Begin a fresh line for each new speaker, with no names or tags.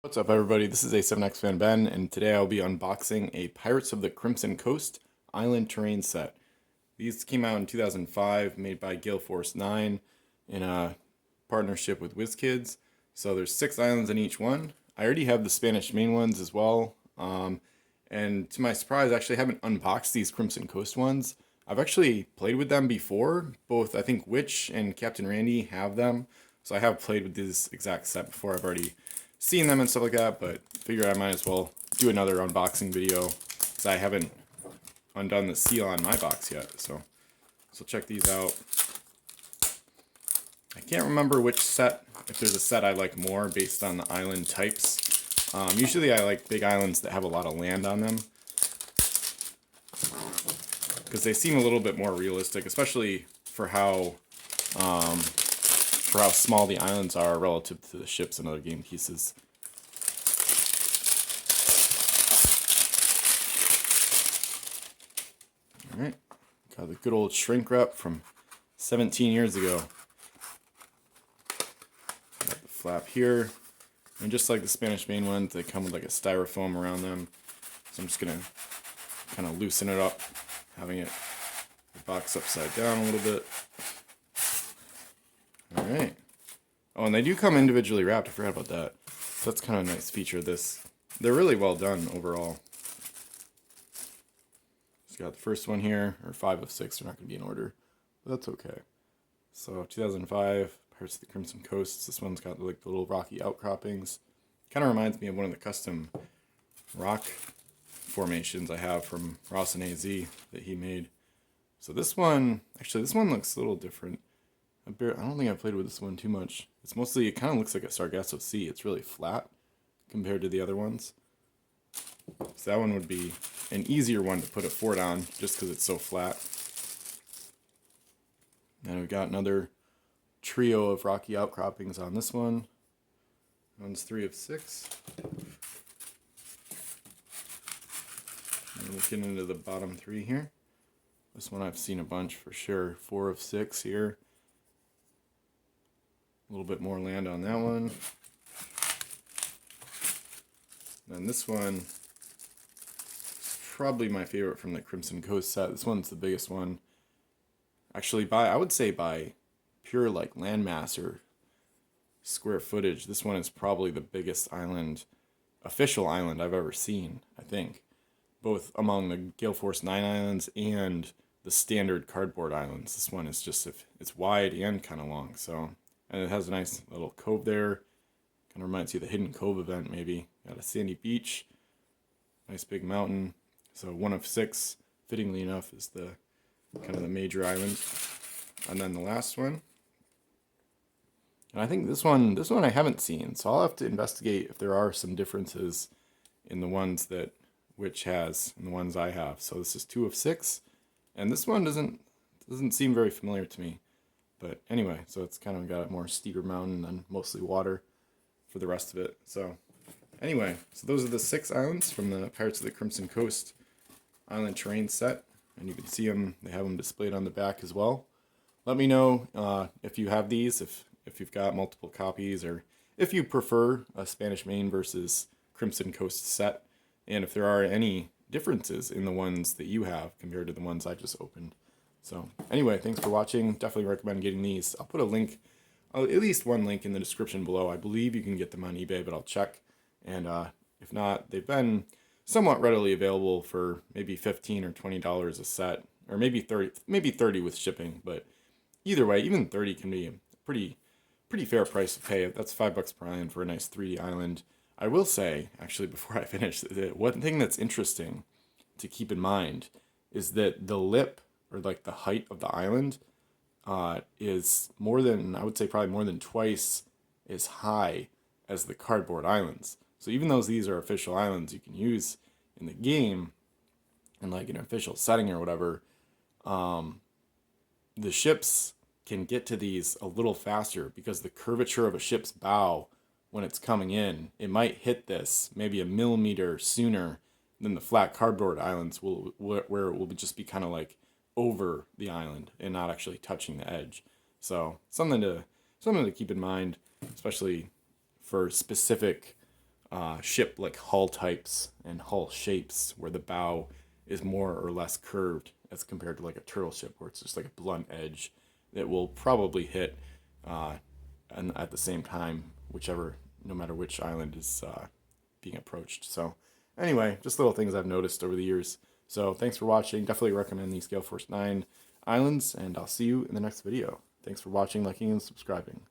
What's up, everybody? This is A7X Fan Ben, and today I'll be unboxing a Pirates of the Crimson Coast Island Terrain set. These came out in 2005, made by Gale Force 9 in a partnership with WizKids. So there's 6 islands in each one. I already have the Spanish main ones as well, and to my surprise, I actually haven't unboxed these Crimson Coast ones. I've actually played with them before. Both, I think, Witch and Captain Randy have them, so I have played with this exact set before. I've already seen them and stuff like that, but figured I might as well do another unboxing video because I haven't undone the seal on my box yet. So check these out. I can't remember which set, if there's a set I like more based on the island types. Usually I like big islands that have a lot of land on them because they seem a little bit more realistic, especially for how small the islands are relative to the ships and other game pieces. Alright, got the good old shrink wrap from 17 years ago. Got the flap here, and just like the Spanish main ones, they come with like a styrofoam around them. So I'm just going to kind of loosen it up, having it box upside down a little bit. Alright. Oh, and they do come individually wrapped. I forgot about that. So that's kind of a nice feature of this. They're really well done overall. Just got the first one here, or 5 of 6. They're not going to be in order, but that's okay. So 2005, Pirates of the Crimson Coast. This one's got like the little rocky outcroppings. Kind of reminds me of one of the custom rock formations I have from Ross and AZ that he made. So this one, actually this one looks a little different. I don't think I've played with this one too much. It's mostly, it kind of looks like a Sargasso Sea. It's really flat compared to the other ones. So that one would be an easier one to put a fort on just because it's so flat. Then we've got another trio of rocky outcroppings on this one. One's 3 of 6. And we'll get into the bottom 3 here. This one I've seen a bunch for sure. 4 of 6 here. A little bit more land on that one. And this one is probably my favorite from the Crimson Coast set. This one's the biggest one. Actually, I would say by pure like landmass or square footage, this one is probably the biggest island, official island I've ever seen, I think. Both among the Gale Force 9 islands and the standard cardboard islands. This one is just, it's wide and kind of long, so. And it has a nice little cove there. Kind of reminds you of the Hidden Cove event, maybe. Got a sandy beach. Nice big mountain. So 1 of 6, fittingly enough, is the kind of the major island. And then the last one. And I think this one I haven't seen. So I'll have to investigate if there are some differences in the ones that Witch has and the ones I have. So this is 2 of 6. And this one doesn't seem very familiar to me. But anyway, so it's kind of got a more steeper mountain and mostly water for the rest of it. So anyway, so those are the 6 islands from the Pirates of the Crimson Coast Island Terrain set. And you can see them, they have them displayed on the back as well. Let me know if you have these, if you've got multiple copies, or if you prefer a Spanish main versus Crimson Coast set, and if there are any differences in the ones that you have compared to the ones I just opened. So anyway, thanks for watching. Definitely recommend getting these. I'll put a link, at least one link in the description below. I believe you can get them on eBay, but I'll check. And if not, they've been somewhat readily available for maybe $15 or $20 a set, or maybe 30 with shipping. But either way, even 30 can be a pretty fair price to pay. That's $5 per island for a nice 3D island. I will say, actually, before I finish, one thing that's interesting to keep in mind is that the lip, or like the height of the island, is more than, I would say probably more than twice as high as the cardboard islands. So even though these are official islands you can use in the game, in like an official setting or whatever, the ships can get to these a little faster because the curvature of a ship's bow when it's coming in, it might hit this maybe a millimeter sooner than the flat cardboard islands will, where it will just be kind of like over the island and not actually touching the edge. So something to keep in mind, especially for specific ship like hull types and hull shapes where the bow is more or less curved as compared to like a turtle ship where it's just like a blunt edge that will probably hit and at the same time, whichever, no matter which island is being approached. So anyway, just little things I've noticed over the years. So thanks for watching. Definitely recommend these Gale Force 9 islands, and I'll see you in the next video. Thanks for watching, liking, and subscribing.